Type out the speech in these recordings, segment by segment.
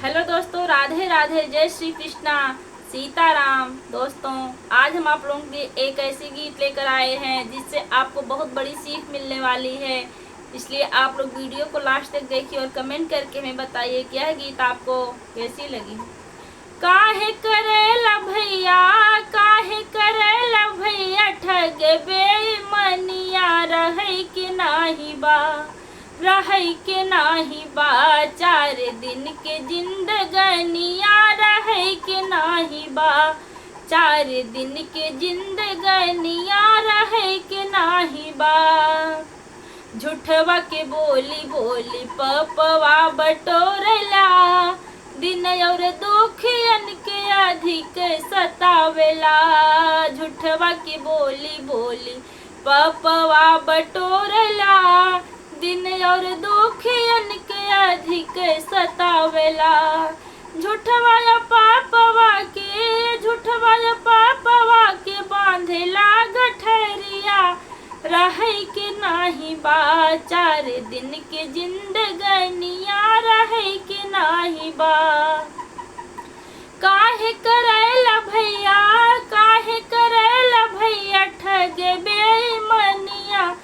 Hello दोस्तों, राधे राधे, जय श्री कृष्णा, सीताराम। दोस्तों, आज हम आप लोगों के एक ऐसी गीत लेकर आए हैं जिससे आपको बहुत बड़ी सीख मिलने वाली है। इसलिए आप लोग वीडियो को लास्ट तक देखिए और कमेंट करके हमें बताइए कि यह गीत आपको कैसी लगी। काहे करेला भैया, काहे करेला भैया, ठग बेईमानिया, रहे कि नाही बा, रहे के नाही बा, 4 दिन के जिंदगनिया, रहे के नाही बा, 4 दिन के जिंदगनिया, रहे के नाही बा। झूठवा के बोली बोली पपवा बटोरला, दिन और दुखियन के अधिक सतावेला। झूठवा की बोली बोली पपवा बटोरला, दिन और दुखियन के अधिक सतावेला। झूठवा पापवा के बांधेला गठरिया, रहे के नाही बा, 4 दिन के जिंदगनिया, रहे के नाही बा। काहे करेला भैया, काहे करेला भैया, ठग बेईमानिया,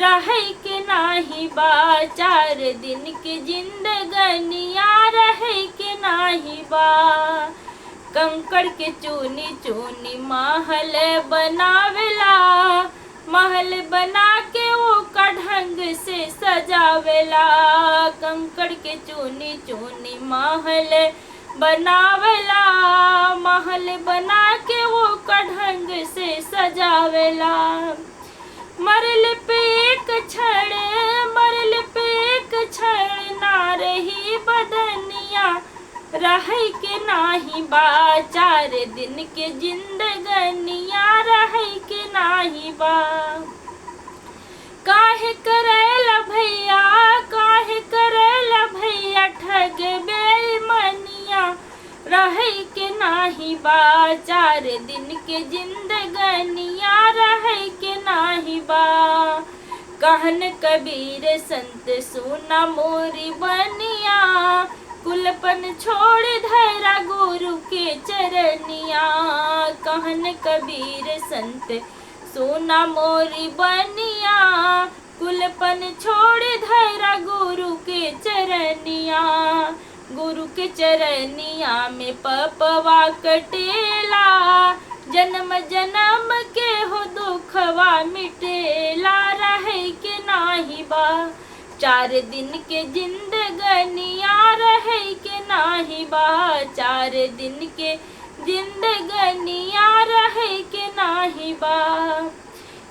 रहे के नाही बा, 4 दिन के जिंदगनिया, रहे के नाही बा। कंकड़ के चूनी चूनी महल बनावेला, महल बना के वो का ढंग से सजावेला। कंकड़ के चूनी चूनी महल बनावेला, महल बना के वो का ढंग से सजावेला। मरल पे एक क्षण ना रही बदनिया, रहे के नाही बा, 4 दिन के जिंदगनिया, रहे के नाही बा। काहे करेला भैया, काहे करेला भैया, ठग बेईमानिया, रहे के नाही बा, 4 दिन के जिंदगनिया, रहे के नाही बा। कहन कबीर संत सुना मोरी बनिया, कुलपन छोड़ धरा गुरु के चरनिया। कहन कबीर संत सुना मोरी बनिया, कुलपन छोड़ धरा गुरु के चरनिया। गुरु के चरनिया में पपवा कटेला, जन्म जन्म के हो दुखवा मिटेला, रहे के नाही बा, 4 दिन के जिंदगनिया, रहे के नाही बा, 4 दिन के जिंदगनिया, रहे के नाही बा।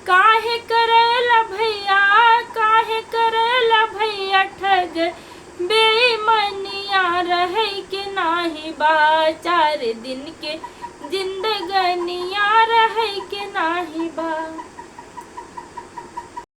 काहे करेला भैया, काहे करेला भैया, ठग बेईमानिया, रहे के नाही बा, 4 दिन के जिंदगनिया, रहे के नाही बा।